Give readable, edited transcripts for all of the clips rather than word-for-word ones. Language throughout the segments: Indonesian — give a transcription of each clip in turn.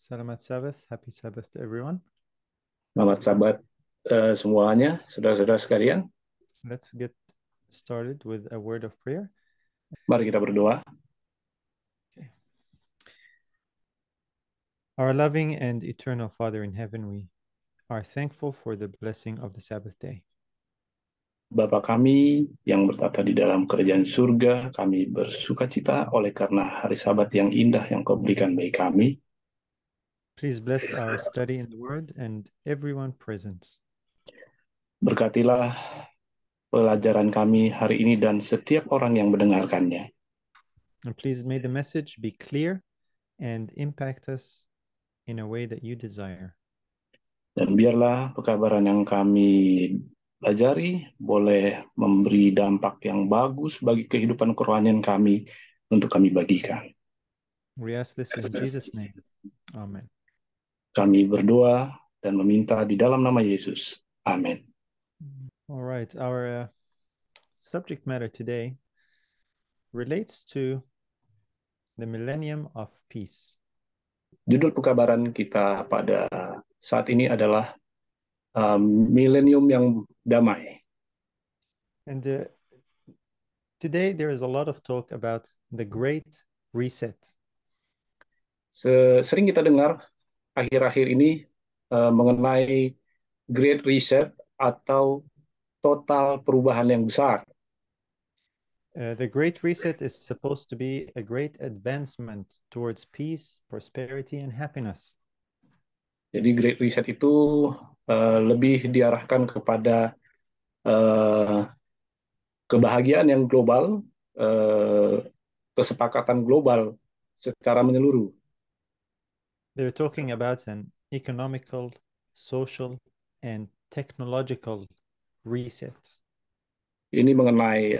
Selamat Sabbath. Happy Sabbath to everyone. Selamat Sabat semuanya, saudara-saudara sekalian. Let's get started with a word of prayer. Mari kita berdoa. Okay. Our loving and eternal Father in heaven, we are thankful for the blessing of the Sabbath day. Bapa kami yang bertata di dalam kerajaan surga, kami bersuka cita oleh karena hari Sabat yang indah yang Kau berikan bagi kami. Please bless our study in the word and everyone present. Berkatilah pelajaran kami hari ini dan setiap orang yang mendengarkannya. And please may the message be clear and impact us in a way that you desire. Dan biarlah pekabaran yang kami pelajari boleh memberi dampak yang bagus bagi kehidupan kerohanian kami untuk kami bagikan. We ask this in Jesus' name. Amen. Kami berdoa dan meminta di dalam nama Yesus. Amin. All right. Our subject matter today relates to the millennium of peace. Judul pekabaran kita pada saat ini adalah milenium yang damai. And today there is a lot of talk about the Great Reset. Sering kita dengar akhir-akhir ini mengenai Great Reset atau total perubahan yang besar. The Great Reset is supposed to be a great advancement towards peace, prosperity, and happiness. Jadi Great Reset itu lebih diarahkan kepada kebahagiaan yang global, kesepakatan global secara menyeluruh. They're talking about an economical, social, and technological reset. Ini mengenai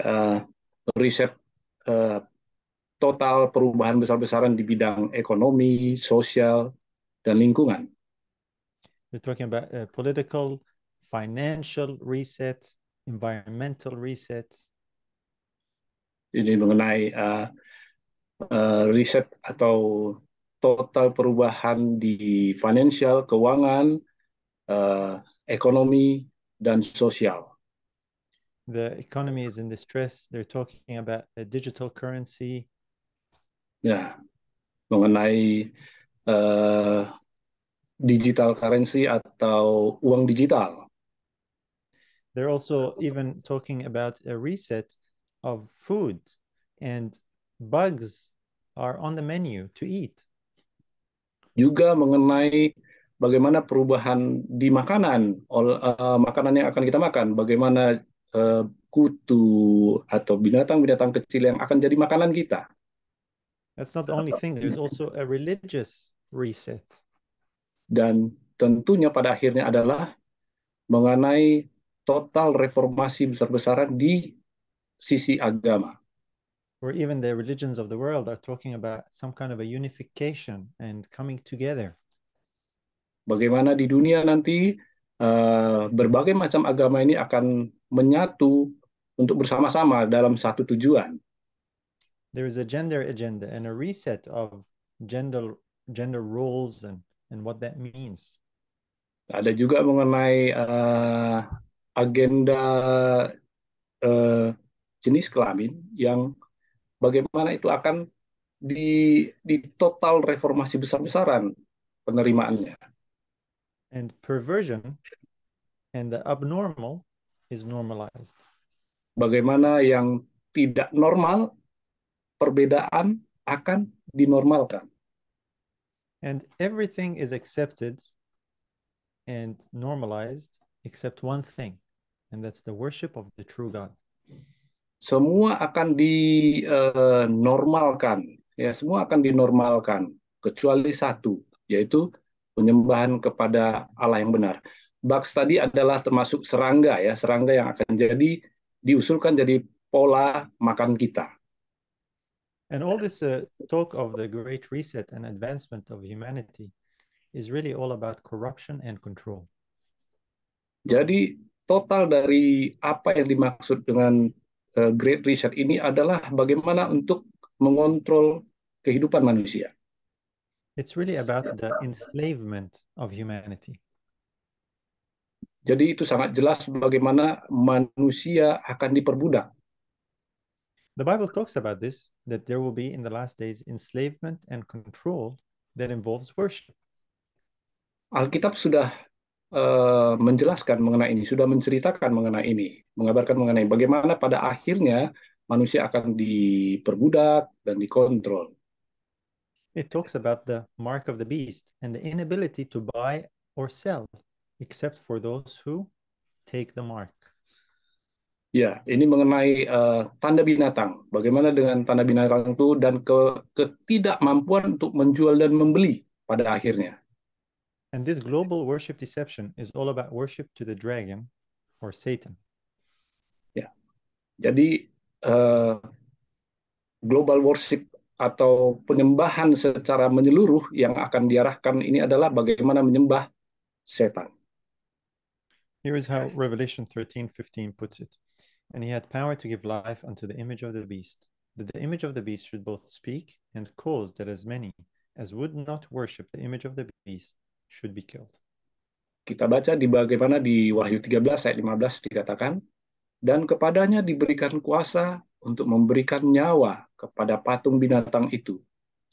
riset total perubahan besar-besaran di bidang ekonomi, sosial, dan lingkungan. They're talking about political, financial reset, environmental reset. Ini mengenai riset atau total perubahan di financial, keuangan, ekonomi, dan sosial. The economy is in distress. They're talking about a digital currency. Ya, mengenai digital currency atau uang digital. They're also even talking about a reset of food, and bugs are on the menu to eat. Juga mengenai bagaimana perubahan di makanan, makanan yang akan kita makan, bagaimana kutu atau binatang-binatang kecil yang akan jadi makanan kita. That's not the only thing. There's also a religious reset. Dan tentunya pada akhirnya adalah mengenai total reformasi besar-besaran di sisi agama. Or even the religions of the world are talking about some kind of a unification and coming together. Bagaimana di dunia nanti berbagai macam agama ini akan menyatu untuk bersama-sama dalam satu tujuan. There is a gender agenda and a reset of gender roles and what that means. Ada juga mengenai agenda jenis kelamin yang bagaimana itu akan di total reformasi besar-besaran penerimaannya. And perversion and the abnormal is normalized. Bagaimana yang tidak normal, perbedaan akan dinormalkan. And everything is accepted and normalized except one thing, and that's the worship of the true God. Semua akan dinormalkan, ya semua akan dinormalkan kecuali satu, yaitu penyembahan kepada Allah yang benar. Bugs tadi adalah termasuk serangga, ya serangga yang akan diusulkan jadi pola makan kita. And all this talk of the Great Reset and advancement of humanity is really all about corruption and control. Jadi total dari apa yang dimaksud dengan Great Reset ini adalah bagaimana untuk mengontrol kehidupan manusia. It's really about the enslavement of humanity. Jadi itu sangat jelas bagaimana manusia akan diperbudak. The Bible talks about this, that there will be in the last days enslavement and control that involves worship. Alkitab sudah menjelaskan mengenai ini, sudah menceritakan mengenai ini, mengabarkan mengenai bagaimana pada akhirnya manusia akan diperbudak dan dikontrol. It talks about the mark of the beast and the inability to buy or sell except for those who take the mark. Ya, ini mengenai tanda binatang. Bagaimana dengan tanda binatang itu dan ketidakmampuan untuk menjual dan membeli pada akhirnya. And this global worship deception is all about worship to the dragon or Satan. Ya, jadi global worship atau penyembahan secara menyeluruh yang akan diarahkan ini adalah bagaimana menyembah setan. Here is how Revelation 13:15 puts it. And he had power to give life unto the image of the beast, that the image of the beast should both speak and cause that as many as would not worship the image of the beast should be killed. Kita baca di bagaimana di Wahyu 13 ayat 15 dikatakan, dan kepadanya diberikan kuasa untuk memberikan nyawa kepada patung binatang itu,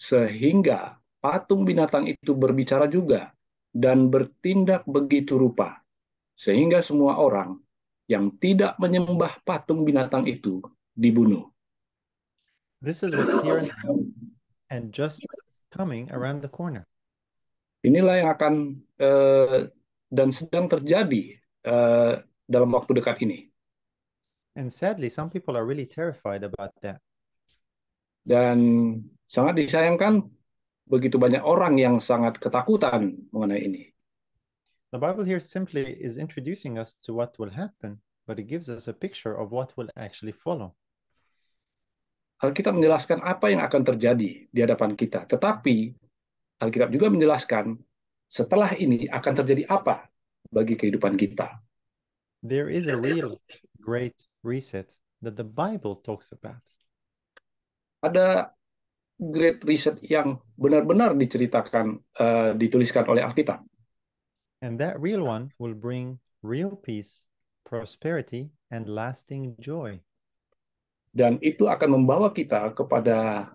sehingga patung binatang itu berbicara juga dan bertindak begitu rupa, sehingga semua orang yang tidak menyembah patung binatang itu dibunuh. This is what's here now and just coming around the corner. Inilah yang akan dan sedang terjadi dalam waktu dekat ini. And sadly, some people are really terrified about that. Dan sangat disayangkan begitu banyak orang yang sangat ketakutan mengenai ini. The Bible here simply is introducing us to what will happen, but it gives us a picture of what will actually follow. Alkitab menjelaskan apa yang akan terjadi di hadapan kita. Tetapi Alkitab juga menjelaskan setelah ini akan terjadi apa bagi kehidupan kita. There is a real great reset that the Bible talks about. Ada great reset yang benar-benar diceritakan, dituliskan oleh Alkitab. And that real one will bring real peace, prosperity, and lasting joy. Dan itu akan membawa kita kepada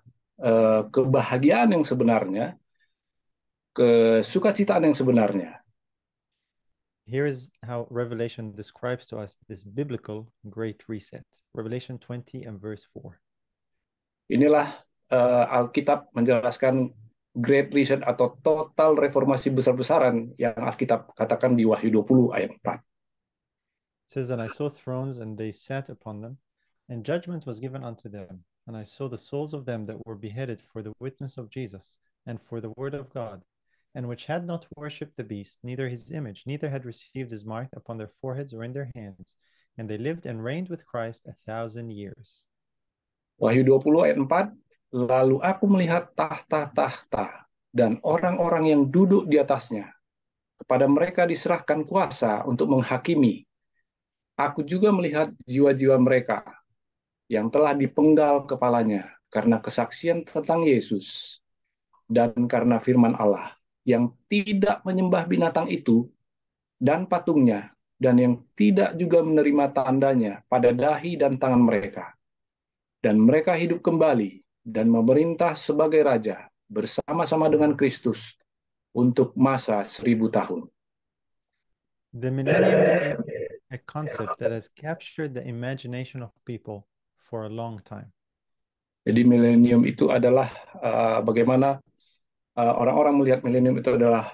kebahagiaan yang sebenarnya, kesukacitaan yang sebenarnya. Here is how Revelation describes to us this biblical great reset. Revelation 20 and verse 4. Inilah Alkitab menjelaskan Great Reset atau total reformasi besar-besaran yang Alkitab katakan di Wahyu 20 ayat 4. It says, and I saw thrones, and they sat upon them, and judgment was given unto them. And I saw the souls of them that were beheaded for the witness of Jesus, and for the word of God, and which had not worshipped the beast, neither his image, neither had received his mark upon their foreheads or in their hands. And they lived and reigned with Christ 1,000 years. Wahyu 20 ayat 4, lalu aku melihat tahta-tahta dan orang-orang yang duduk di atasnya. Kepada mereka diserahkan kuasa untuk menghakimi. Aku juga melihat jiwa-jiwa mereka yang telah dipenggal kepalanya karena kesaksian tentang Yesus dan karena firman Allah, yang tidak menyembah binatang itu dan patungnya, dan yang tidak juga menerima tandanya pada dahi dan tangan mereka. Dan mereka hidup kembali dan memerintah sebagai raja bersama-sama dengan Kristus untuk masa 1000 tahun. The millennium is a concept that has captured the imagination of people for a long time. Jadi milenium itu adalah bagaimana orang-orang melihat milenium itu adalah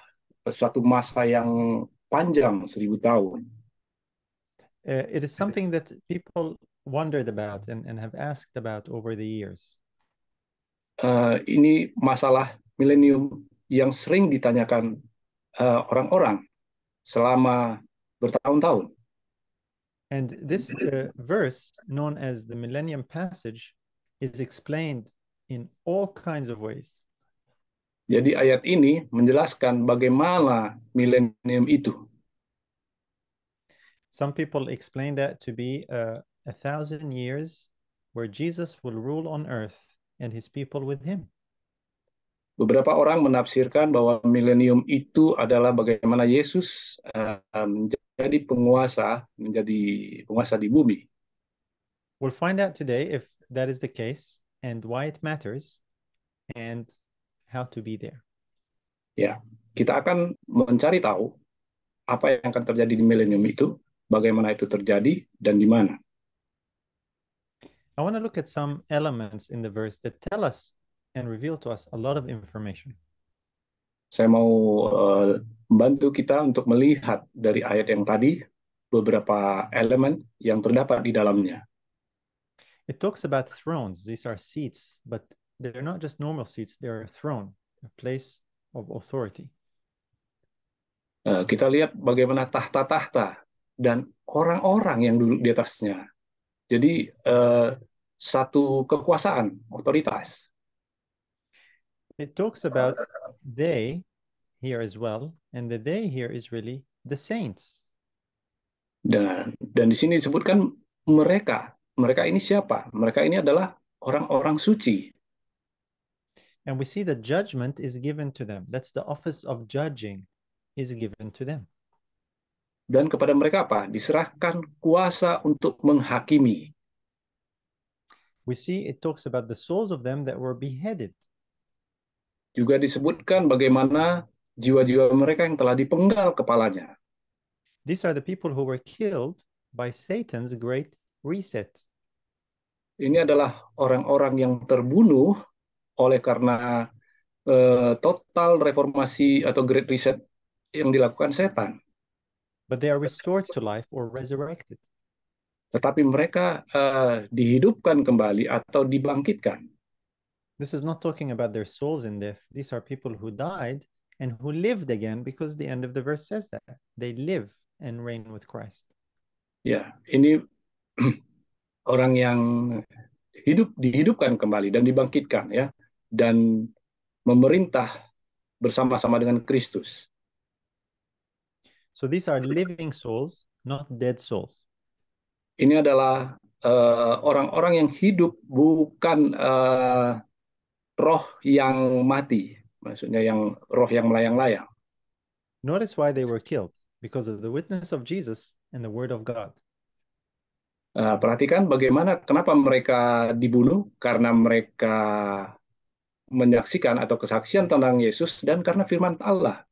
suatu masa yang panjang, 1000 tahun. It is something that people wondered about and have asked about over the years. Ini masalah milenium yang sering ditanyakan orang-orang selama bertahun-tahun. And this verse, known as the Millennium Passage, is explained in all kinds of ways. Jadi ayat ini menjelaskan bagaimana milenium itu. Some people explain that to be 1,000 years where Jesus will rule on earth and his people with him. Beberapa orang menafsirkan bahwa milenium itu adalah bagaimana Yesus menjadi penguasa di bumi. We'll find out today if that is the case and why it matters and how to be there. Ya, kita akan mencari tahu apa yang akan terjadi di milenium itu, bagaimana itu terjadi dan di mana. I want to look at some elements in the verse that tell us and reveal to us a lot of information. Saya mau membantu kita untuk melihat dari ayat yang tadi beberapa elemen yang terdapat di dalamnya. It talks about thrones. These are seats, but they're not just normal seats, they're a throne, a place of authority. Kita lihat bagaimana tahta-tahta dan orang-orang yang duduk di atasnya. Jadi satu kekuasaan, otoritas. It talks about they here as well, and the they here is really the saints. Dan di sini disebutkan mereka. Mereka ini siapa? Mereka ini adalah orang-orang suci. And we see that judgment is given to them. That's the office of judging is given to them. Dan kepada mereka apa? Diserahkan kuasa untuk menghakimi. We see it talks about the souls of them that were beheaded. Juga disebutkan bagaimana jiwa-jiwa mereka yang telah dipenggal kepalanya. These are the people who were killed by Satan's great reset. Ini adalah orang-orang yang terbunuh oleh karena total reformasi atau great reset yang dilakukan setan. But they are restored to life or resurrected. Tetapi mereka dihidupkan kembali atau dibangkitkan. This is not talking about their souls in death. These are people who died and who lived again, because the end of the verse says that they live and reign with Christ. Ya, ini orang yang dihidupkan kembali dan dibangkitkan, ya, dan memerintah bersama-sama dengan Kristus. So these are living souls, not dead souls. Ini adalah orang-orang yang hidup, bukan roh yang mati, maksudnya yang roh yang melayang-layang. Notice why they were killed, because of the witness of Jesus and the word of God. Perhatikan bagaimana, kenapa mereka dibunuh, karena mereka menyaksikan atau kesaksian tentang Yesus dan karena firman Allah.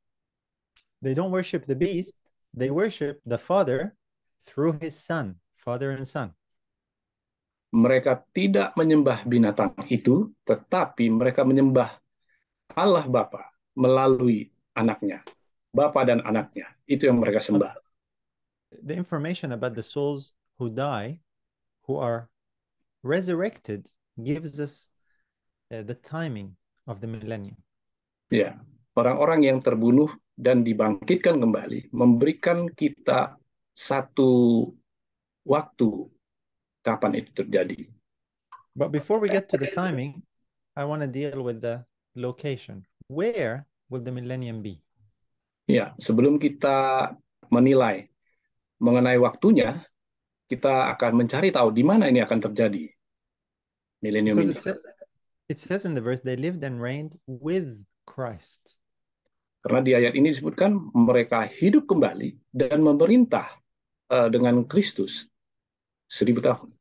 They don't worship the beast, they worship the Father through his Son, Father and Son. Mereka tidak menyembah binatang itu, tetapi mereka menyembah Allah Bapa melalui anaknya. Bapa dan anaknya, itu yang mereka sembah. The information about the souls who die, who are resurrected, gives us the timing of the millennium. Ya, orang-orang yang terbunuh dan dibangkitkan kembali memberikan kita satu waktu kapan itu terjadi. But before we get to the timing, I want to deal with the location. Where will the millennium be? Ya, sebelum kita menilai mengenai waktunya, kita akan mencari tahu di mana ini akan terjadi milenium Because ini. it says in the verse, they lived and reigned with Christ. Karena di ayat ini disebutkan mereka hidup kembali dan memerintah dengan Kristus 1000 tahun.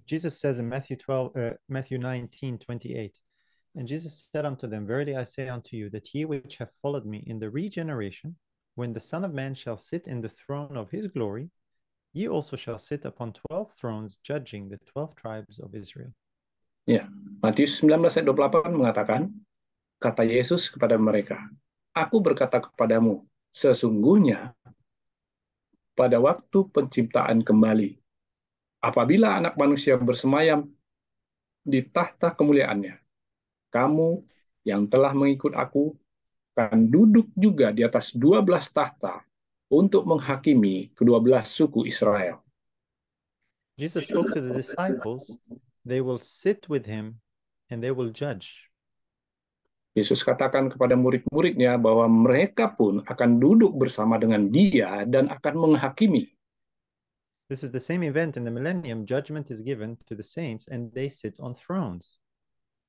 Jesus says in Matthew 19:28, and Jesus said unto them, verily I say unto you, that ye which have followed me in the regeneration, when the Son of Man shall sit in the throne of his glory, ye also shall sit upon 12 thrones, judging the 12 tribes of Israel. Ya, Matius 19 ayat 28 mengatakan, kata Yesus kepada mereka, aku berkata kepadamu, sesungguhnya pada waktu penciptaan kembali, apabila anak manusia bersemayam di tahta kemuliaannya, kamu yang telah mengikut aku akan duduk juga di atas 12 tahta untuk menghakimi ke-12 suku Israel. Jesus spoke to the disciples, they will sit with him and they will judge. Yesus katakan kepada murid-muridnya bahwa mereka pun akan duduk bersama dengan dia dan akan menghakimi. This is the same event in the millennium. Judgment is given to the saints and they sit on thrones.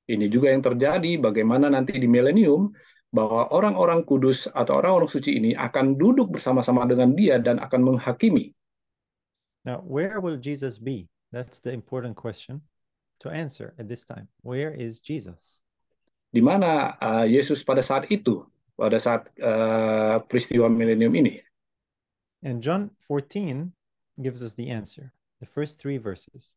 Ini juga yang terjadi bagaimana nanti di milenium, bahwa orang-orang kudus atau orang-orang suci ini akan duduk bersama-sama dengan dia dan akan menghakimi. Now, where will Jesus be? That's the important question to answer at this time. Where is Jesus? Di mana Yesus pada saat itu, pada saat peristiwa milenium ini? And John 14 gives us the answer, the first 3 verses.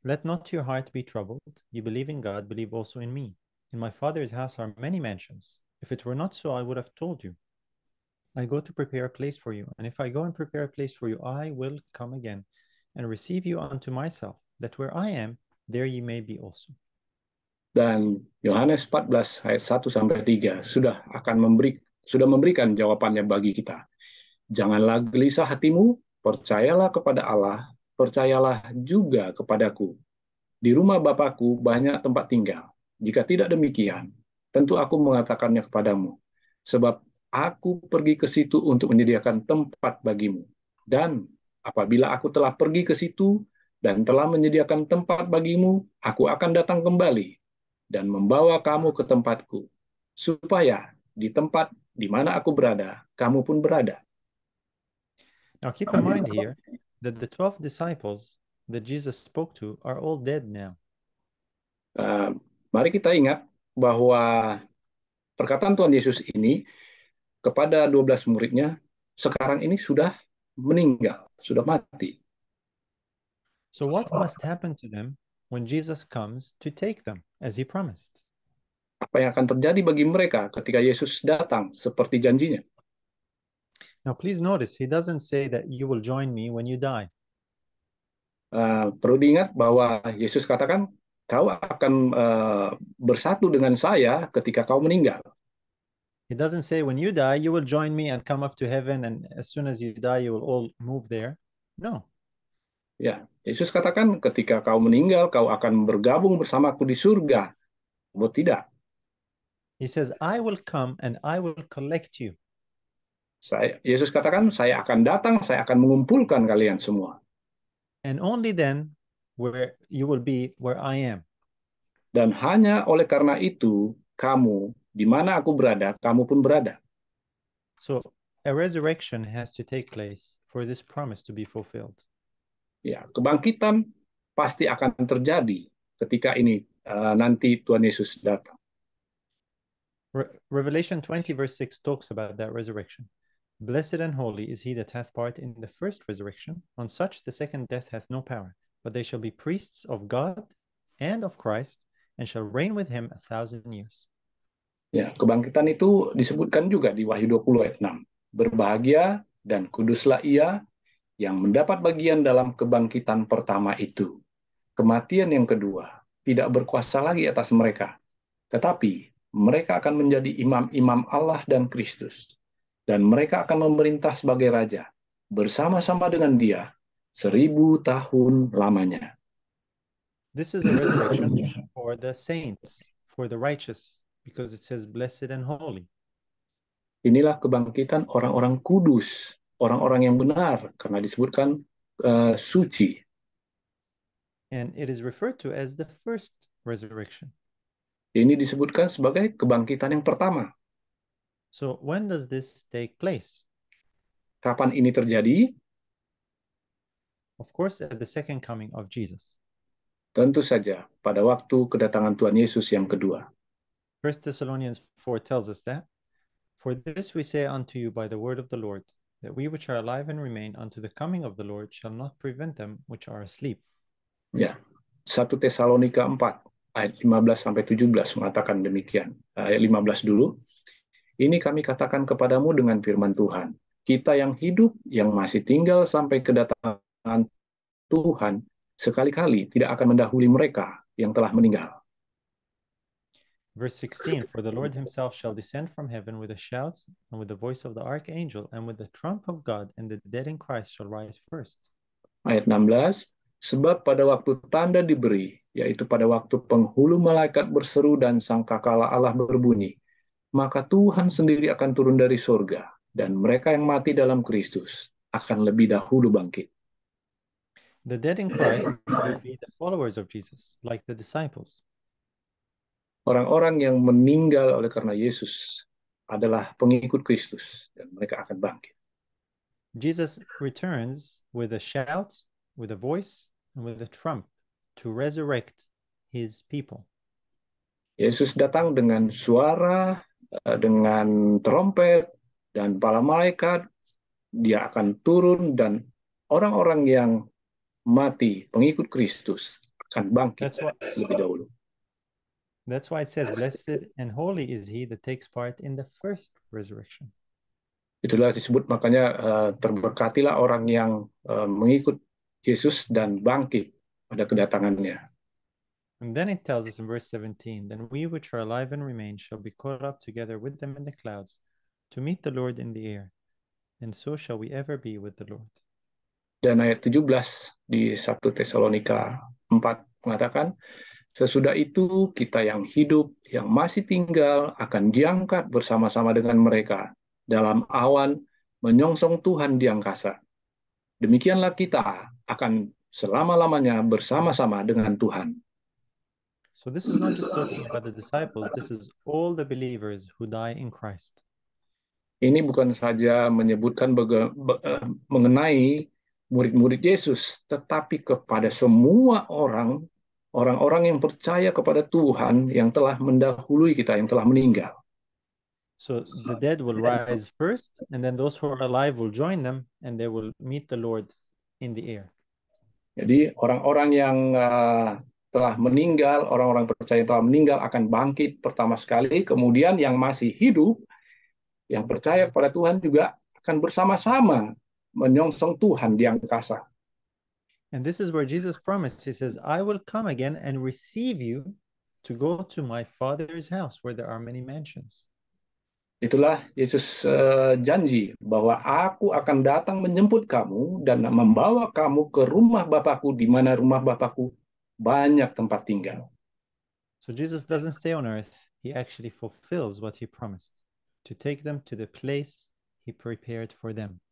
Let not your heart be troubled. You believe in God, believe also in me. In my Father's house are many mansions. If it were not so, I would have told you. I go to prepare a place for you. And if I go and prepare a place for you, I will come again and receive you unto myself, that where I am, there ye may be also. Dan Yohanes 14 ayat 1 sampai 3 sudah memberikan jawabannya bagi kita. Janganlah gelisah hatimu, percayalah kepada Allah, percayalah juga kepadaku. Di rumah Bapakku banyak tempat tinggal. Jika tidak demikian, tentu aku mengatakannya kepadamu. Sebab aku pergi ke situ untuk menyediakan tempat bagimu. Dan apabila aku telah pergi ke situ dan telah menyediakan tempat bagimu, aku akan datang kembali dan membawa kamu ke tempatku, supaya di tempat di mana aku berada, kamu pun berada. Now keep in mind here that the 12 disciples that Jesus spoke to are all dead now. Mari kita ingat bahwa perkataan Tuhan Yesus ini kepada 12 muridnya sekarang ini sudah meninggal, sudah mati. So what must happen to them when Jesus comes to take them, as he promised? Apa yang akan terjadi bagi mereka ketika Yesus datang seperti janjinya? Now please notice, he doesn't say that you will join me when you die. Perlu diingat bahwa Yesus katakan, kau akan bersatu dengan saya ketika kau meninggal. He doesn't say when you die, you will join me and come up to heaven, and as soon as you die, you will all move there. No. Ya, Yesus katakan ketika kau meninggal, kau akan bergabung bersamaku di surga. Oh, tidak. He says, I will come and I will collect you. Yesus katakan, saya akan datang, saya akan mengumpulkan kalian semua. And only then where you will be where I am. Dan hanya oleh karena itu, kamu, di mana aku berada, kamu pun berada. So a resurrection has to take place for this promise to be fulfilled. Ya, kebangkitan pasti akan terjadi ketika ini nanti Tuhan Yesus datang. Revelation 20 verse 6 talks about that resurrection. Blessed and holy is he that hath part in the first resurrection. On such the second death hath no power, but they shall be priests of God and of Christ, and shall reign with him 1,000 years. Ya, kebangkitan itu disebutkan juga di Wahyu 20 ayat 6. Berbahagia dan kuduslah ia yang mendapat bagian dalam kebangkitan pertama itu. Kematian yang kedua tidak berkuasa lagi atas mereka, tetapi mereka akan menjadi imam-imam Allah dan Kristus. Dan mereka akan memerintah sebagai raja bersama-sama dengan dia 1000 tahun lamanya. This is a resurrection for the saints, for the righteous, because it says blessed and holy. Inilah kebangkitan orang-orang kudus, orang-orang yang benar, karena disebutkan suci. And it is referred to as the first resurrection. Ini disebutkan sebagai kebangkitan yang pertama. So when does this take place? Kapan ini terjadi? Of course, at the second coming of Jesus. Tentu saja pada waktu kedatangan Tuhan Yesus yang kedua. 1 Thessalonians 4 tells us that, for this we say unto you by the word of the Lord, that we which are alive and remain unto the coming of the Lord shall not prevent them which are asleep. Ya, 1 Tesalonika 4 ayat 15 sampai 17 mengatakan demikian. Ayat 15 dulu. Ini kami katakan kepadamu dengan firman Tuhan. Kita yang hidup, yang masih tinggal sampai kedatangan Tuhan, sekali-kali tidak akan mendahului mereka yang telah meninggal. Verse 16, for the Lord himself shall descend from heaven with a shout, and with the voice of the archangel, and with the trump of God, and the dead in Christ shall rise first. Ayat 16, sebab pada waktu tanda diberi, yaitu pada waktu penghulu malaikat berseru dan sangkakala Allah berbunyi, maka Tuhan sendiri akan turun dari surga, dan mereka yang mati dalam Kristus akan lebih dahulu bangkit. The dead in Christ will be the followers of Jesus, like the disciples. Orang-orang yang meninggal oleh karena Yesus adalah pengikut Kristus dan mereka akan bangkit. Jesus returns with a shout, with a voice, and with a trump to resurrect his people. Yesus datang dengan suara, dengan trompet, dan para malaikat. Dia akan turun dan orang-orang yang mati, pengikut Kristus, akan bangkit lebih dahulu. That's why it says, blessed and holy is he that takes part in the first resurrection. Itulah disebut makanya terberkatilah orang yang mengikut Yesus dan bangkit pada kedatangannya. And then it tells us in verse 17, then we which are alive and remain shall be caught up together with them in the clouds to meet the Lord in the air. And so shall we ever be with the Lord. Dan ayat 17 di 1 Tesalonika 4 mengatakan, sesudah itu kita yang hidup, yang masih tinggal akan diangkat bersama-sama dengan mereka dalam awan menyongsong Tuhan di angkasa. Demikianlah kita akan selama-lamanya bersama-sama dengan Tuhan. So this is not just talking about the disciples, this is all the believers who die in Christ. Ini bukan saja menyebutkan mengenai murid-murid Yesus, tetapi kepada semua orang-orang yang percaya kepada Tuhan yang telah mendahului kita, yang telah meninggal. So the dead will rise first, and then those who are alive will join them, and they will meet the Lord in the air. Jadi orang-orang yang telah meninggal, orang-orang percaya yang telah meninggal akan bangkit pertama sekali, kemudian yang masih hidup, yang percaya kepada Tuhan juga akan bersama-sama menyongsong Tuhan di angkasa. And this is where Jesus promised, he says, I will come again and receive you to go to my Father's house where there are many mansions. Itulah Yesus janji bahwa aku akan datang menjemput kamu dan membawa kamu ke rumah Bapakku, di mana rumah Bapakku banyak tempat tinggal. So Jesus doesn't stay on earth, he actually fulfills what he promised, to take them to the place he prepared for them.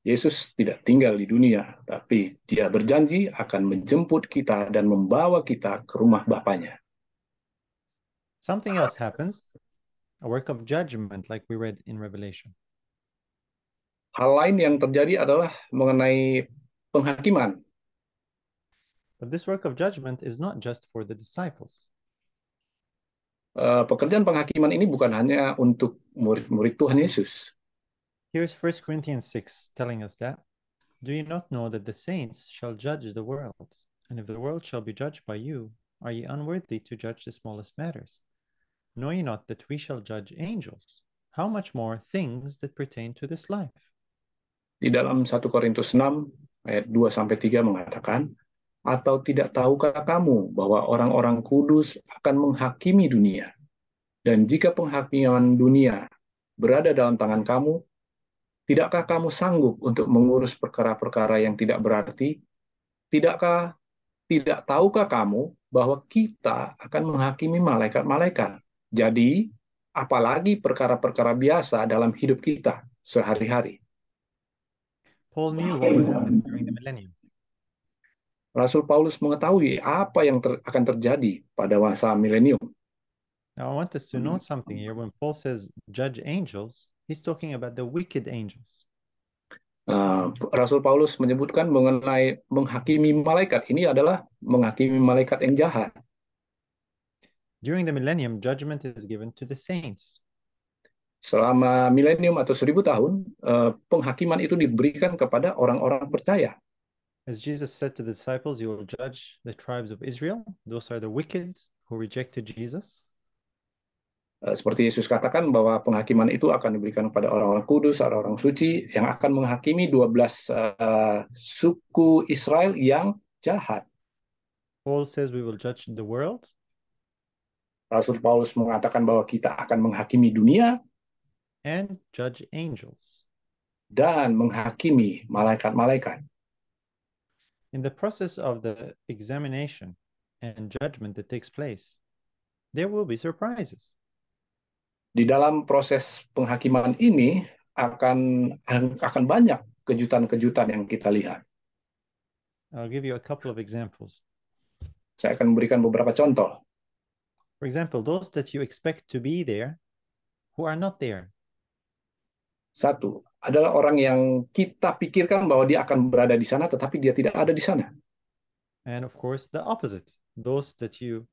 Yesus tidak tinggal di dunia, tapi dia berjanji akan menjemput kita dan membawa kita ke rumah Bapaknya. Something else happens, a work of judgment like we read in Revelation. Hal lain yang terjadi adalah mengenai penghakiman. But this work of judgment is not just for the disciples. Pekerjaan penghakiman ini bukan hanya untuk murid-murid Tuhan Yesus. Here's 1 Corinthians 6 telling us that. Do you not know that the saints shall judge the world? And if the world shall be judged by you, are ye unworthy to judge the smallest matters? Know ye not that we shall judge angels? How much more things that pertain to this life? Di dalam 1 Korintus 6 ayat 2-3 mengatakan, atau tidak tahukah kamu bahwa orang-orang kudus akan menghakimi dunia? Dan jika penghakiman dunia berada dalam tangan kamu, tidakkah kamu sanggup untuk mengurus perkara-perkara yang tidak berarti? Tidak tahukah kamu bahwa kita akan menghakimi malaikat-malaikat? Jadi, apalagi perkara-perkara biasa dalam hidup kita sehari-hari. Paul knew what would happen during the millennium. Rasul Paulus mengetahui apa yang akan terjadi pada masa milenium. Now, I want us to note something here. When Paul says judge angels, he's talking about the wicked angels. Rasul Paulus menyebutkan mengenai menghakimi malaikat. Ini adalah menghakimi malaikat yang jahat. During the millennium, judgment is given to the saints. Selama milenium atau 1000 tahun, penghakiman itu diberikan kepada orang-orang percaya. As Jesus said to the disciples, you will judge the tribes of Israel. Those are the wicked who rejected Jesus. Seperti Yesus katakan bahwa penghakiman itu akan diberikan kepada orang-orang kudus, orang-orang suci yang akan menghakimi 12 suku Israel yang jahat. Paul says we will judge the world. Rasul Paulus mengatakan bahwa kita akan menghakimi dunia and judge angels. Dan menghakimi malaikat-malaikat. In the process of the examination and judgment that takes place, there will be surprises. Di dalam proses penghakiman ini akan banyak kejutan-kejutan yang kita lihat. I'll give you a couple of examples. Saya akan memberikan beberapa contoh. For example, those that you expect to be there who are not there. Satu, adalah orang yang kita pikirkan bahwa dia akan berada di sana, tetapi dia tidak ada di sana. And of course, the opposite, those that you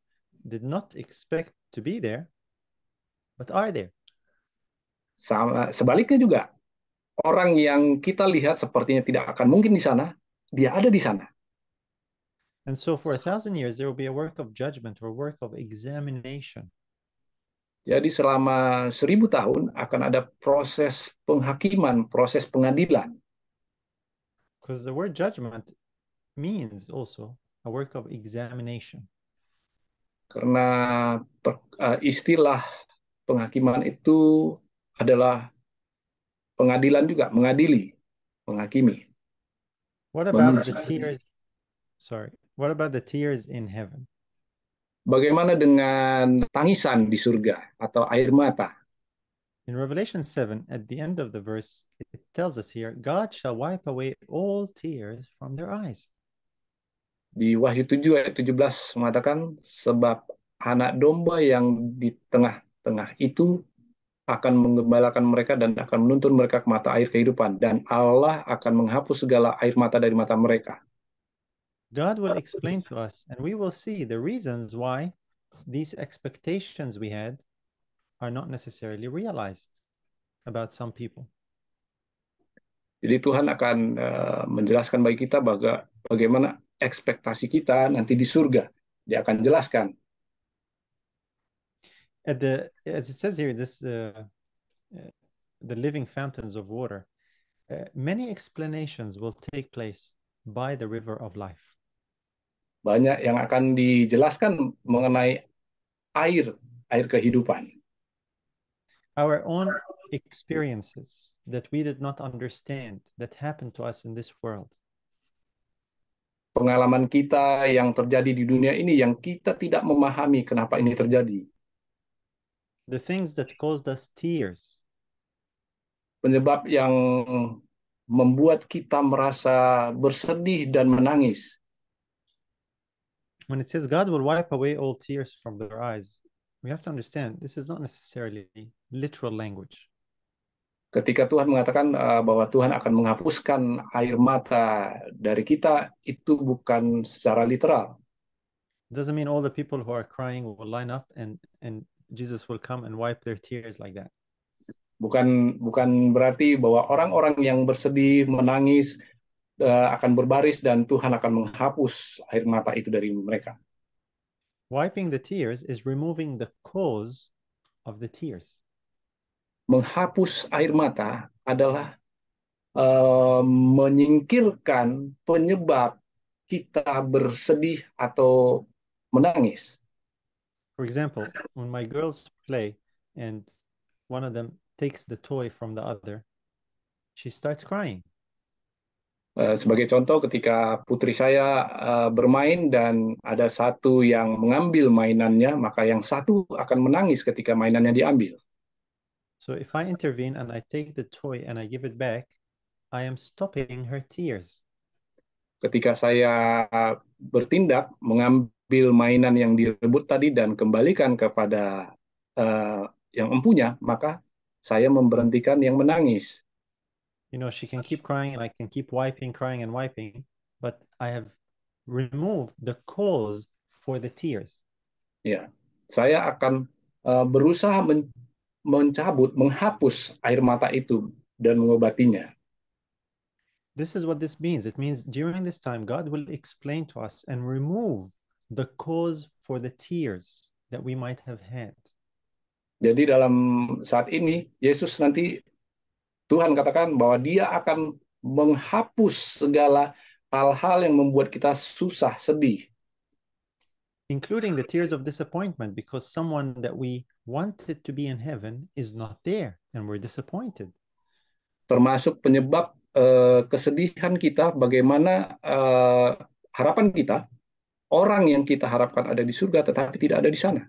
did not expect to be there, but are there. Sebaliknya juga, orang yang kita lihat sepertinya tidak akan mungkin di sana, dia ada di sana. And so for 1,000 years, there will be a work of judgment or work of examination. Jadi selama 1000 tahun akan ada proses penghakiman, proses pengadilan. Because the word judgment means also a work of examination. Karena istilah penghakiman itu adalah pengadilan juga, mengadili, menghakimi. What about the tears? Sorry. What about the tears in heaven? Bagaimana dengan tangisan di surga atau air mata? In Revelation 7, at the end of the verse, it tells us here, God shall wipe away all tears from their eyes. Di Wahyu 7 ayat 17 mengatakan, sebab anak domba yang di tengah-tengah itu akan menggembalakan mereka dan akan menuntun mereka ke mata air kehidupan, dan Allah akan menghapus segala air mata dari mata mereka. God will explain to us, and we will see the reasons why these expectations we had are not necessarily realized about some people. Jadi Tuhan akan menjelaskan bagi kita bagaimana ekspektasi kita nanti di surga. Dia akan jelaskan. As it says here, the living fountains of water, many explanations will take place by the river of life. Banyak yang akan dijelaskan mengenai air kehidupan. Our own experiences that we did not understand that happened to us in this world. Pengalaman kita yang terjadi di dunia ini yang kita tidak memahami kenapa ini terjadi. The things that caused us tears. Penyebab yang membuat kita merasa bersedih dan menangis. When it says God will wipe away all tears from their eyes, we have to understand this is not necessarily literal language. Ketika Tuhan mengatakan bahwa Tuhan akan menghapuskan air mata dari kita, itu bukan secara literal. It doesn't mean all the people who are crying will line up and Jesus will come and wipe their tears like that. Bukan berarti bahwa orang-orang yang bersedih, menangis akan berbaris dan Tuhan akan menghapus air mata itu dari mereka. Wiping the tears is removing the cause of the tears. Menghapus air mata adalah menyingkirkan penyebab kita bersedih atau menangis. For example, when my girls play and one of them takes the toy from the other, she starts crying. Sebagai contoh, ketika putri saya bermain dan ada satu yang mengambil mainannya, maka yang satu akan menangis ketika mainannya diambil. So if I intervene and I take the toy and I give it back, I am stopping her tears. Ketika saya bertindak, mengambil mainan yang direbut tadi dan kembalikan kepada yang empunya, maka saya memberhentikan yang menangis. You know, she can keep crying and I can keep crying and wiping, but I have removed the cause for the tears. Ya, saya akan berusaha menghapus air mata itu dan mengobatinya. This is what this means. It means during this time, God will explain to us and remove the cause for the tears that we might have had. Jadi dalam saat ini, Yesus nanti, Tuhan katakan bahwa dia akan menghapus segala hal-hal yang membuat kita susah, sedih. Including the tears of disappointment because someone that we wanted to be in heaven is not there and we're disappointed. Termasuk penyebab kesedihan kita, bagaimana harapan kita, orang yang kita harapkan ada di surga tetapi tidak ada di sana.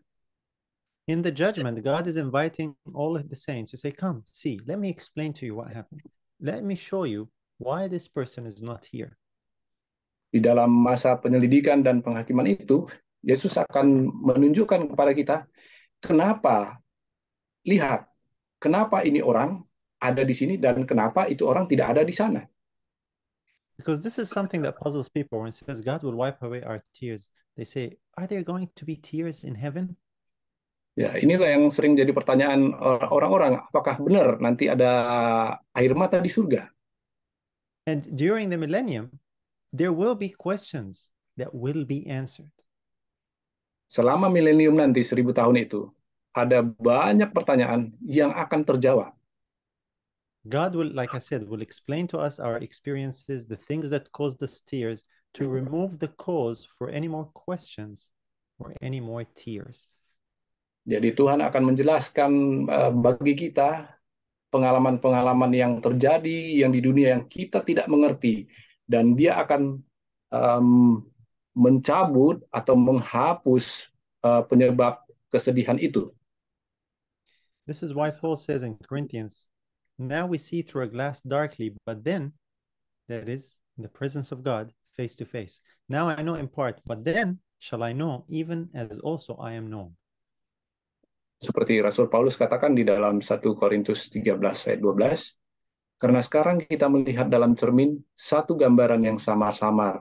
In the judgment, God is inviting all of the saints to say, come, see, let me explain to you what happened. Let me show you why this person is not here. Di dalam masa penyelidikan dan penghakiman itu, Yesus akan menunjukkan kepada kita kenapa, lihat, kenapa ini orang ada di sini dan kenapa itu orang tidak ada di sana. Because this is something that puzzles people when it says God will wipe away our tears. They say, are there going to be tears in heaven? Ya, inilah yang sering jadi pertanyaan orang-orang, apakah benar nanti ada air mata di surga? And during the millennium, there will be questions that will be answered. Selama milenium nanti 1000 tahun itu, ada banyak pertanyaan yang akan terjawab. God will, like I said, will explain to us our experiences, the things that caused us tears, to remove the cause for any more questions or any more tears. Jadi Tuhan akan menjelaskan bagi kita pengalaman-pengalaman yang terjadi yang di dunia yang kita tidak mengerti, dan Dia akan mencabut atau menghapus penyebab kesedihan itu. This is why Paul says in Corinthians, now we see through a glass darkly, but then, that is, in the presence of God, face to face. Now I know in part, but then shall I know, even as also I am known. Seperti Rasul Paulus katakan di dalam 1 Korintus 13 ayat 12, karena sekarang kita melihat dalam cermin satu gambaran yang samar-samar,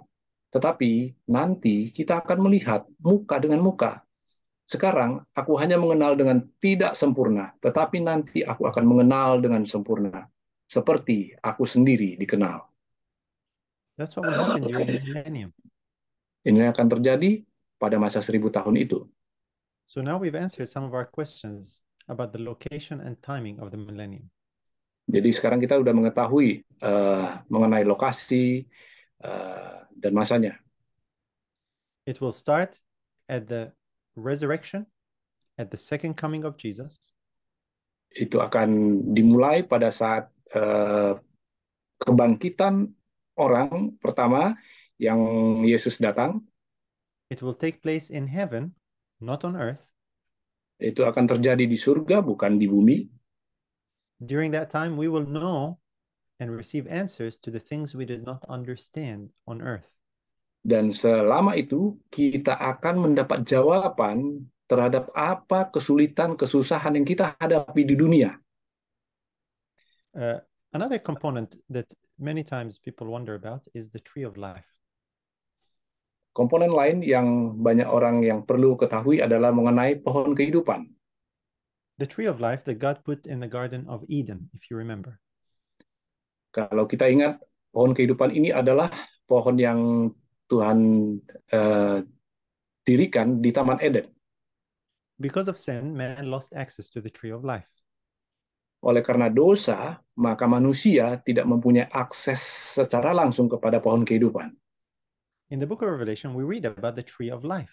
tetapi nanti kita akan melihat muka dengan muka. Sekarang aku hanya mengenal dengan tidak sempurna, tetapi nanti aku akan mengenal dengan sempurna, seperti aku sendiri dikenal. That's what will happen during the millennium. Ini akan terjadi pada masa 1000 tahun itu. So now we've answered some of our questions about the location and timing of the millennium. Jadi sekarang kita sudah mengetahui mengenai lokasi dan masanya. It will start at the resurrection, at the second coming of Jesus. Itu akan dimulai pada saat kebangkitan orang pertama yang Yesus datang. It will take place in heaven, not on earth. Itu akan terjadi di surga, bukan di bumi. During that time, we will know and receive answers to the things we did not understand on earth. Dan selama itu, kita akan mendapat jawaban terhadap apa kesulitan, kesusahan yang kita hadapi di dunia. Another component that many times people wonder about is the tree of life. Komponen lain yang banyak orang yang perlu ketahui adalah mengenai pohon kehidupan. The tree of life that God put in the Garden of Eden, if you remember. Kalau kita ingat, pohon kehidupan ini adalah pohon yang Tuhan dirikan di Taman Eden. Because of sin, man lost access to the tree of life. Oleh karena dosa, maka manusia tidak mempunyai akses secara langsung kepada pohon kehidupan. In the book of Revelation, we read about the tree of life.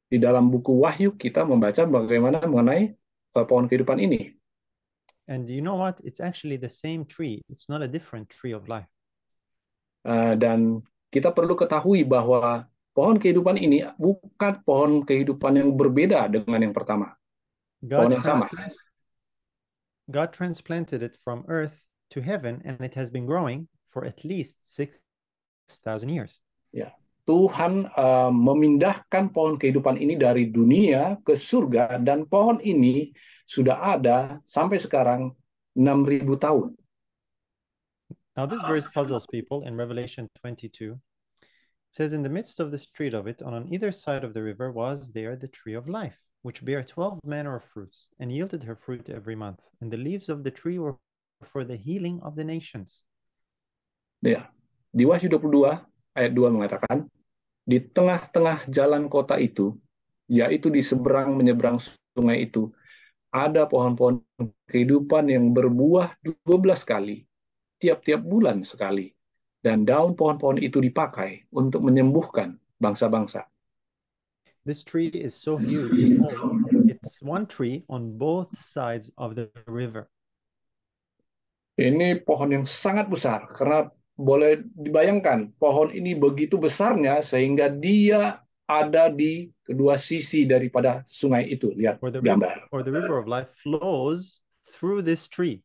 Di dalam buku Wahyu, kita membaca bagaimana mengenai pohon kehidupan ini. And you know what? It's actually the same tree. It's not a different tree of life. Dan kita perlu ketahui bahwa pohon kehidupan ini bukan pohon kehidupan yang berbeda dengan yang pertama. Pohon yang sama. God transplanted it from earth to heaven, and it has been growing for at least 6,000 years. Ya, Tuhan memindahkan pohon kehidupan ini dari dunia ke surga, dan pohon ini sudah ada sampai sekarang 6.000 tahun. Now this verse puzzles people in Revelation 22. It says, in the midst of the street of it, on either side of the river, was there the tree of life, which bare 12 manner of fruits, and yielded her fruit every month. And the leaves of the tree were for the healing of the nations. Ya, di Wahyu 22 ayat 2 mengatakan, di tengah-tengah jalan kota itu, yaitu di seberang menyeberang sungai itu, ada pohon-pohon kehidupan yang berbuah 12 kali, tiap-tiap bulan sekali. Dan daun pohon-pohon itu dipakai untuk menyembuhkan bangsa-bangsa. This tree is so huge. It's one tree on both sides of the river. Ini pohon yang sangat besar, karena boleh dibayangkan pohon ini begitu besarnya sehingga dia ada di kedua sisi daripada sungai itu. Lihat gambar. Or the river of life flows through this tree.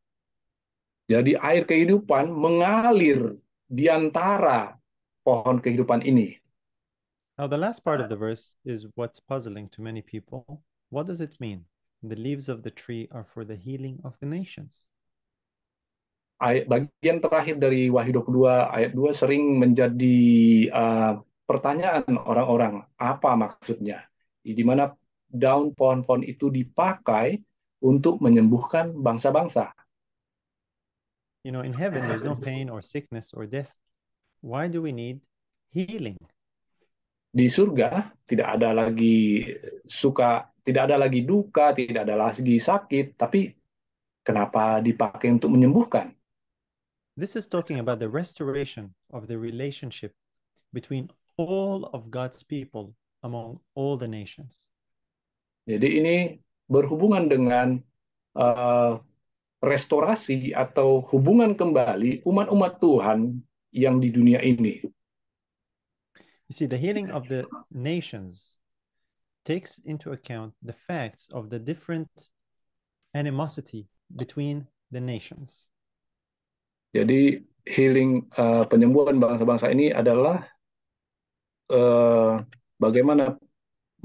Jadi air kehidupan mengalir di antara pohon kehidupan ini. Now, the last part of the verse is what's puzzling to many people. What does it mean? The leaves of the tree are for the healing of the nations. Bagian terakhir dari Wahyu 22 ayat 2 sering menjadi pertanyaan orang-orang, apa maksudnya? Di mana daun pohon-pohon itu dipakai untuk menyembuhkan bangsa-bangsa. You know, in heaven, there's no pain or sickness or death. Why do we need healing? Di surga tidak ada lagi tidak ada lagi duka, tidak ada lagi sakit, tapi kenapa dipakai untuk menyembuhkan? This is talking about the restoration of the relationship between all of God's people among all the nations. Jadi ini berhubungan dengan restorasi atau hubungan kembali umat-umat Tuhan yang di dunia ini. You see, the healing of the nations takes into account the facts of the different animosity between the nations. Jadi healing penyembuhan bangsa-bangsa ini adalah bagaimana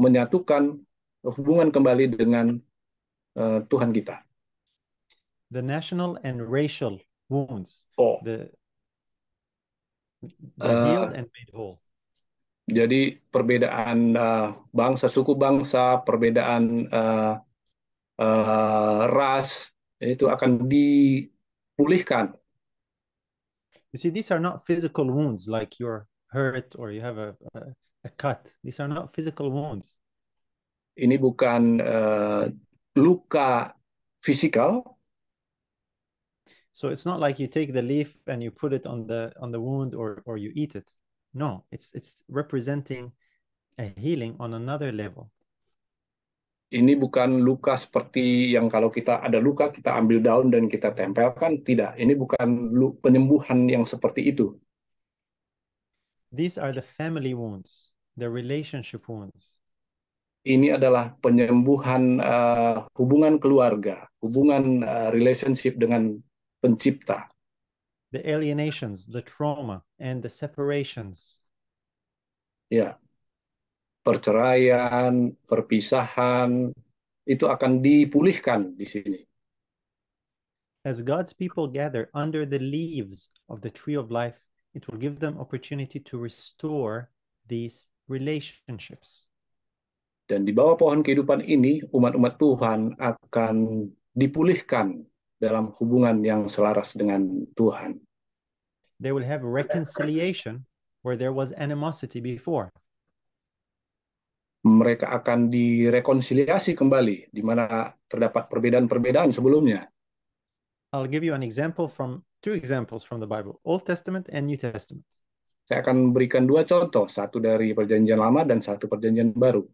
menyatukan hubungan kembali dengan Tuhan kita. The national and racial wounds, they're healed and made whole. Jadi perbedaan bangsa, suku bangsa, perbedaan ras itu akan dipulihkan. You see, these are not physical wounds like you're hurt or you have a cut. These are not physical wounds. Ini bukan luka fisikal. So it's not like you take the leaf and you put it on the wound or you eat it. No, it's representing a healing on another level. Ini bukan luka seperti yang kalau kita ada luka kita ambil daun dan kita tempelkan, tidak. Ini bukan penyembuhan yang seperti itu. These are the family wounds, the relationship wounds. Ini adalah penyembuhan hubungan keluarga, hubungan relationship dengan pencipta. The alienations, the trauma, and the separations. Ya, perceraian, perpisahan, itu akan dipulihkan di sini. As God's people gather under the leaves of the tree of life, it will give them opportunity to restore these relationships. Dan di bawah pohon kehidupan ini, umat-umat Tuhan akan dipulihkan dalam hubungan yang selaras dengan Tuhan. They will have reconciliation where there was animosity before. Mereka akan direkonsiliasi kembali di mana terdapat perbedaan-perbedaan sebelumnya. I'll give you two examples from the Bible, Old Testament and New Testament. Saya akan berikan dua contoh, satu dari Perjanjian Lama dan satu Perjanjian Baru.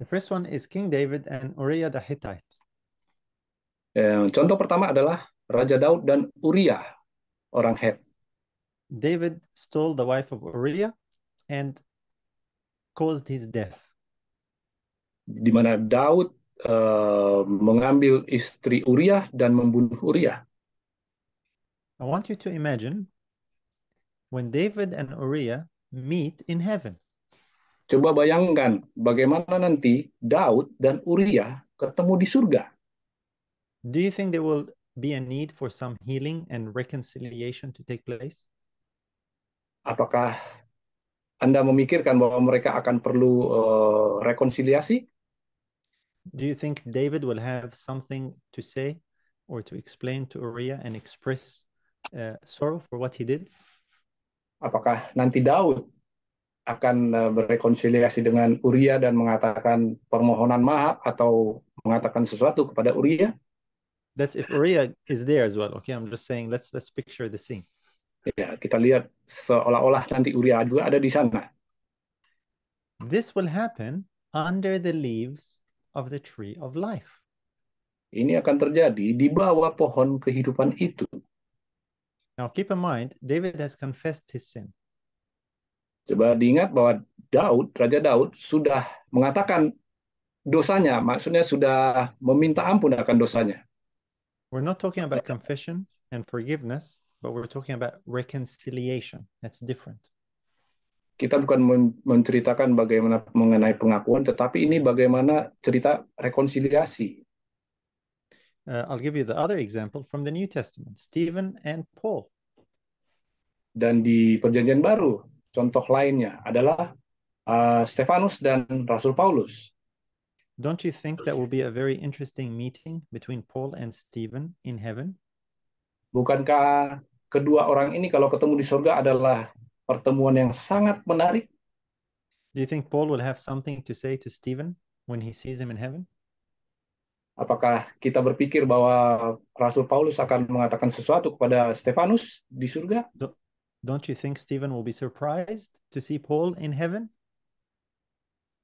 The first one is King David and Uriah the Hittite. Contoh pertama adalah Raja Daud dan Uriah, orang Het. David stole the wife of Uriah and caused his death. Di mana Daud mengambil istri Uriah dan membunuh Uriah. I want you to imagine when David and Uriah meet in heaven. Coba bayangkan bagaimana nanti Daud dan Uriah ketemu di surga. Do you think there will be a need for some healing and reconciliation to take place? Apakah Anda memikirkan bahwa mereka akan perlu rekonsiliasi? Do you think David will have something to say or to explain to Uriah and express sorrow for what he did? Apakah nanti Daud akan berrekonsiliasi dengan Uriah dan mengatakan permohonan maaf atau mengatakan sesuatu kepada Uriah? That's if Uriah is there as well. Okay, I'm just saying let's picture the scene. Ya, kita lihat seolah-olah nanti Uriah juga ada di sana. This will happen under the leaves of the tree of life. Ini akan terjadi di bawah pohon kehidupan itu. Now keep in mind, David has confessed his sin. Coba diingat bahwa Raja Daud sudah mengatakan dosanya, maksudnya sudah meminta ampun akan dosanya. We're not talking about confession and forgiveness, but we're talking about reconciliation. That's different. kita bukan menceritakan bagaimana mengenai pengakuan, tetapi ini bagaimana cerita rekonsiliasi. I'll give you the other example from the New Testament, Stephen and Paul. Dan di Perjanjian Baru, contoh lainnya adalah Stefanus dan Rasul Paulus. Don't you think that will be a very interesting meeting between Paul and Stephen in heaven? Bukankah kedua orang ini kalau ketemu di surga adalah pertemuan yang sangat menarik? Do you think Paul will have something to say to Stephen when he sees him in heaven? Apakah kita berpikir bahwa Rasul Paulus akan mengatakan sesuatu kepada Stefanus di surga? Don't you think Stephen will be surprised to see Paul in heaven?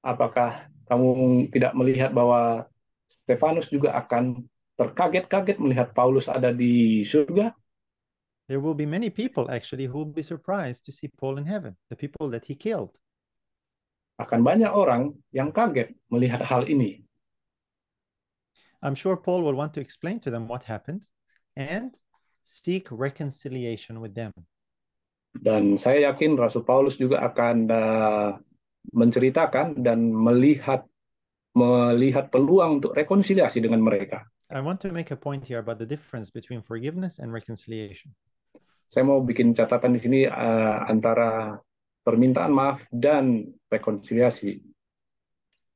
Apakah kamu tidak melihat bahwa Stefanus juga akan terkaget-kaget melihat Paulus ada di surga? There will be many people actually who will be surprised to see Paul in heaven, the people that he killed. Akan banyak orang yang kaget melihat hal ini. I'm sure Paul will want to explain to them what happened and seek reconciliation with them. Dan saya yakin Rasul Paulus juga akan menceritakan dan melihat peluang untuk rekonsiliasi dengan mereka. I want to make a point here about the difference between forgiveness and reconciliation. Saya mau bikin catatan di sini antara permintaan maaf dan rekonsiliasi.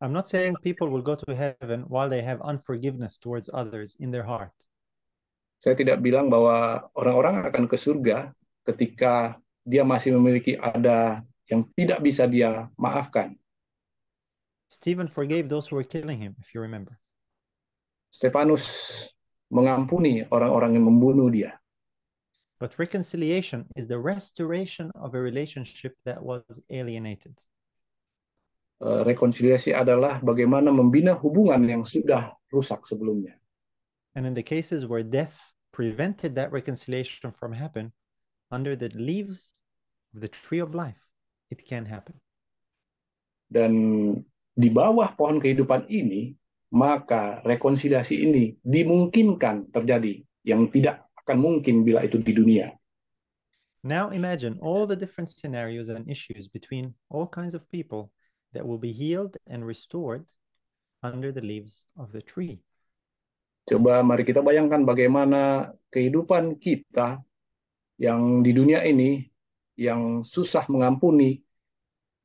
I'm not saying people will go to heaven while they have unforgiveness towards others in their heart. Saya tidak bilang bahwa orang-orang akan ke surga ketika dia masih memiliki ada yang tidak bisa dia maafkan. Stephen forgave those who were killing him, if you remember. Stefanus mengampuni orang-orang yang membunuh dia. But reconciliation is the restoration of a relationship that was alienated. Rekonsiliasi adalah bagaimana membina hubungan yang sudah rusak sebelumnya. And in the cases where death prevented that reconciliation from happening, under the leaves of the tree of life, it can happen. Dan di bawah pohon kehidupan ini, maka rekonsiliasi ini dimungkinkan terjadi, yang tidak akan mungkin bila itu di dunia. Now imagine all the different scenarios and issues between all kinds of people that will be healed and restored under the leaves of the tree. Coba mari kita bayangkan bagaimana kehidupan kita yang di dunia ini yang susah mengampuni,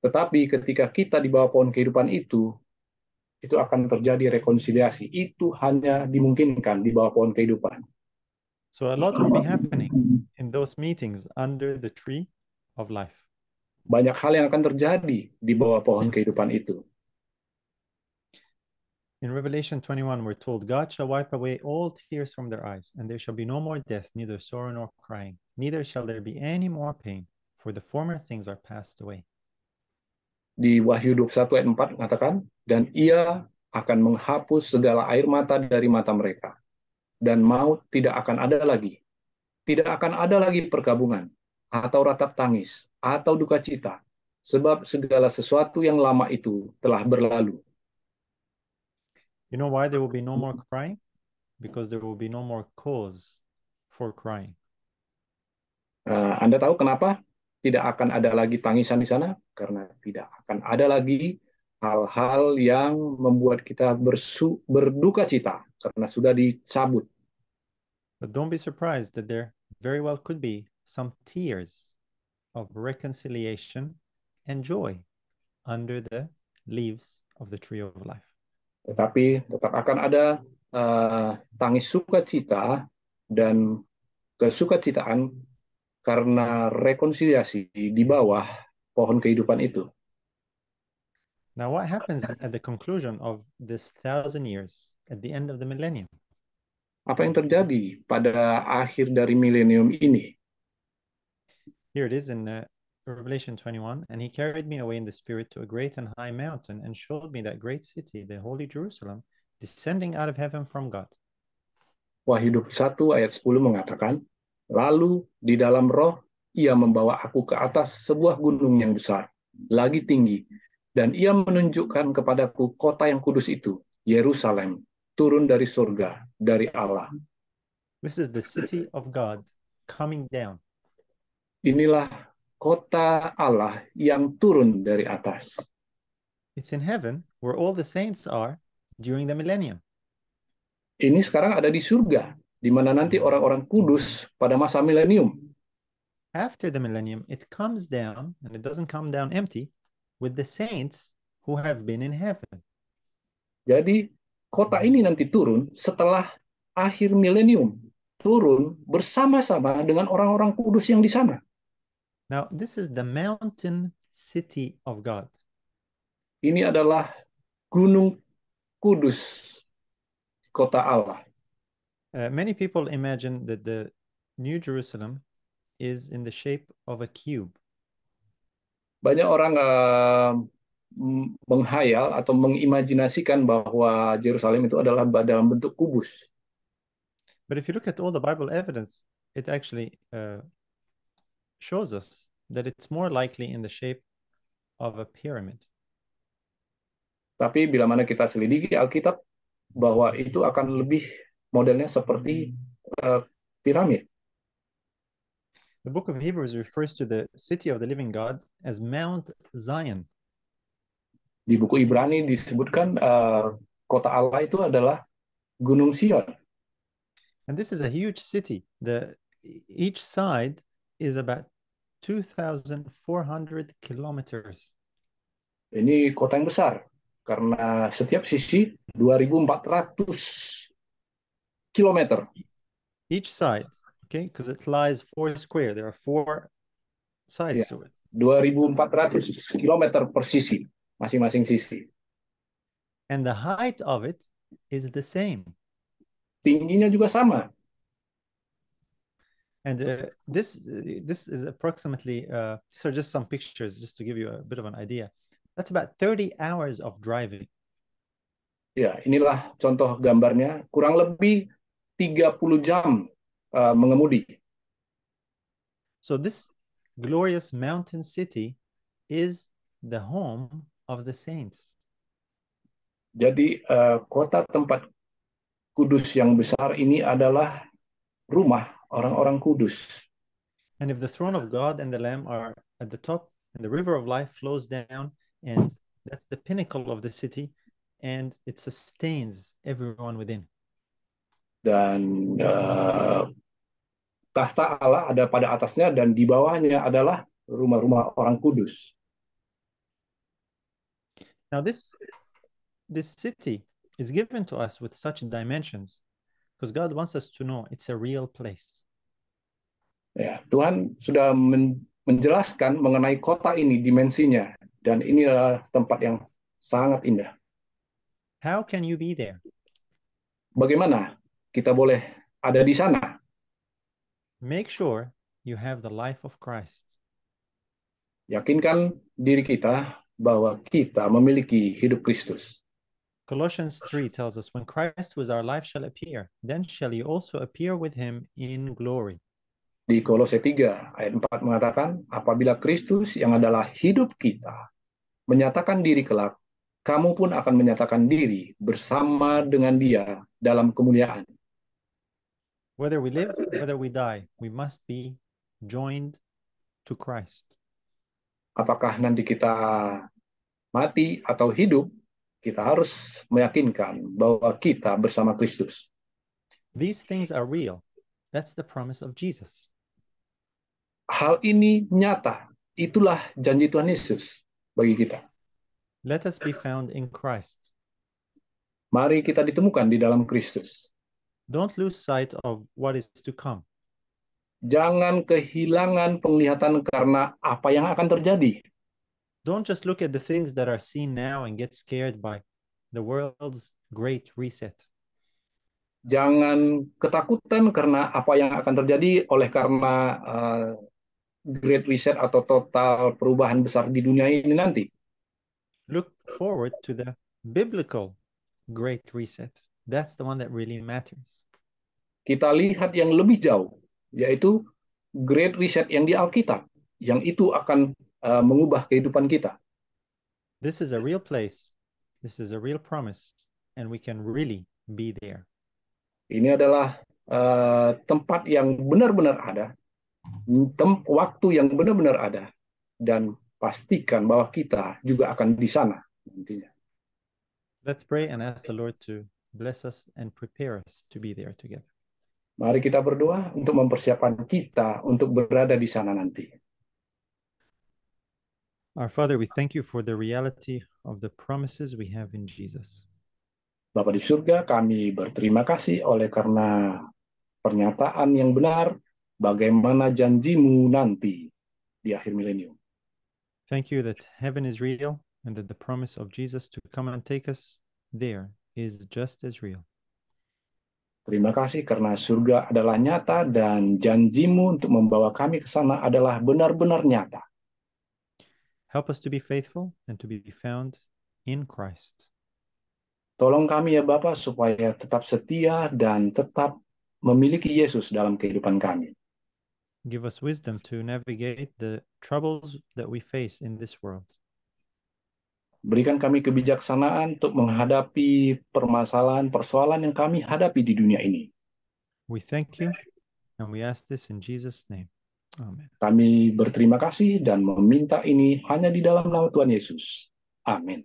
tetapi ketika kita di bawah pohon kehidupan itu akan terjadi rekonsiliasi. Itu hanya dimungkinkan di bawah pohon kehidupan. So a lot will be happening in those meetings under the tree of life. Banyak hal yang akan terjadi di bawah pohon kehidupan itu. In Revelation 21, we're told, God shall wipe away all tears from their eyes, and there shall be no more death, neither sorrow nor crying, neither shall there be any more pain, for the former things are passed away. Di Wahyu 21 ayat 4 mengatakan, dan ia akan menghapus segala air mata dari mata mereka, dan maut tidak akan ada lagi. Tidak akan ada lagi perkabungan, atau ratap tangis, atau duka cita, sebab segala sesuatu yang lama itu telah berlalu. You know why there will be no more crying? Because there will be no more cause for crying. Anda tahu kenapa tidak akan ada lagi tangisan di sana? Karena tidak akan ada lagi hal-hal yang membuat kita berduka cita, karena sudah dicabut. But don't be surprised that there very well could be some tears of reconciliation and joy under the leaves of the tree of life. Tetapi tetap akan ada tangis sukacita dan kesukacitaan karena rekonsiliasi di bawah pohon kehidupan itu. Now, what happens at the conclusion of this 1,000 years, at the end of the millennium? Apa yang terjadi pada akhir dari milenium ini? Here it is in Revelation 21, and he carried me away in the spirit to a great and high mountain and showed me that great city, the holy Jerusalem, descending out of heaven from God. Wahyu 21 ayat 10 mengatakan, lalu di dalam roh ia membawa aku ke atas sebuah gunung yang besar, lagi tinggi, dan ia menunjukkan kepadaku kota yang kudus itu, Yerusalem, turun dari surga, dari Allah. This is the city of God coming down. Inilah kota Allah yang turun dari atas. It's in heaven where all the saints are during the millennium. Ini sekarang ada di surga, di mana nanti orang-orang kudus pada masa milenium. After the millennium, it comes down, and it doesn't come down empty, with the saints who have been in heaven. Jadi kota ini nanti turun setelah akhir milenium, turun bersama-sama dengan orang-orang kudus yang di sana. Now, this is the mountain city of God. Ini adalah Gunung Kudus, kota Allah. Many people imagine that the New Jerusalem is in the shape of a cube. Banyak orang menghayal atau mengimajinasikan bahwa Yerusalem itu adalah dalam bentuk kubus. But if you look at all the Bible evidence, it actually shows us that it's more likely in the shape of a pyramid. Tapi bila mana kita selidiki Alkitab, bahwa itu akan lebih modelnya seperti piramid. The book of Hebrews refers to the city of the living God as Mount Zion. Di buku Ibrani disebutkan kota Allah itu adalah Gunung Sion. And this is a huge city. Each side is about 2,400 kilometers. Ini kota yang besar karena setiap sisi 2.400 kilometer. Each side, okay, because it lies four square. There are four sides to it. 2.400 kilometer per sisi, masing-masing sisi. And the height of it is the same. Tingginya juga sama. And this is approximately, these are just some pictures, just to give you a bit of an idea. That's about 30 hours of driving. Ya, inilah contoh gambarnya, kurang lebih 30 jam mengemudi. So this glorious mountain city is the home of the saints. Jadi kota tempat kudus yang besar ini adalah rumah orang-orang kudus. And if the throne of God and the Lamb are at the top, and the river of life flows down, and that's the pinnacle of the city, and it sustains everyone within. Dan tahta Allah ada pada atasnya, dan di bawahnya adalah rumah-rumah orang kudus. Now this city is given to us with such dimensions because God wants us to know it's a real place. Ya, Tuhan sudah menjelaskan mengenai kota ini dimensinya, dan ini adalah tempat yang sangat indah. How can you be there? Bagaimana kita boleh ada di sana? Make sure you have the life of Christ. Yakinkan diri kita bahwa kita memiliki hidup Kristus. Colossians 3 tells us, when Christ who is our life shall appear, then shall you also appear with him in glory. Di Kolose 3 ayat 4 mengatakan, apabila Kristus yang adalah hidup kita menyatakan diri kelak, kamu pun akan menyatakan diri bersama dengan Dia dalam kemuliaan. Whether we live, whether we die, we must be joined to Christ. Apakah nanti kita mati atau hidup, kita harus meyakinkan bahwa kita bersama Kristus. These things are real. That's the promise of Jesus. Hal ini nyata. Itulah janji Tuhan Yesus bagi kita. Let us be found in Christ. Mari kita ditemukan di dalam Kristus. Don't lose sight of what is to come. Jangan kehilangan penglihatan karena apa yang akan terjadi. Don't just look at the things that are seen now and get scared by the world's great reset. Jangan ketakutan karena apa yang akan terjadi oleh karena great reset atau total perubahan besar di dunia ini nanti. Look forward to the biblical great reset. That's the one that really matters. Kita lihat yang lebih jauh, yaitu great reset yang di Alkitab, yang itu akan mengubah kehidupan kita. This is a real place. This is a real promise, and we can really be there. Ini adalah tempat yang benar-benar ada, waktu yang benar-benar ada, dan pastikan bahwa kita juga akan di sana nantinya. Let's pray and ask the Lord to bless us and prepare us to be there together. Mari kita berdoa untuk mempersiapkan kita untuk berada di sana nanti. Our Father, we thank you for the reality of the promises we have in Jesus. Bapa di surga, kami berterima kasih oleh karena pernyataan yang benar bagaimana janjimu nanti di akhir milenium. Thank you that heaven is real and that the promise of Jesus to come and take us there is just as real. Terima kasih karena surga adalah nyata dan janjimu untuk membawa kami ke sana adalah benar-benar nyata. Help us to be faithful and to be found in Christ. Tolong kami ya Bapa supaya tetap setia dan tetap memiliki Yesus dalam kehidupan kami. Give us wisdom to navigate the troubles that we face in this world. Berikan kami kebijaksanaan untuk menghadapi persoalan yang kami hadapi di dunia ini. We thank you and we ask this in Jesus' name. Amen. Kami berterima kasih dan meminta ini hanya di dalam nama Tuhan Yesus. Amin.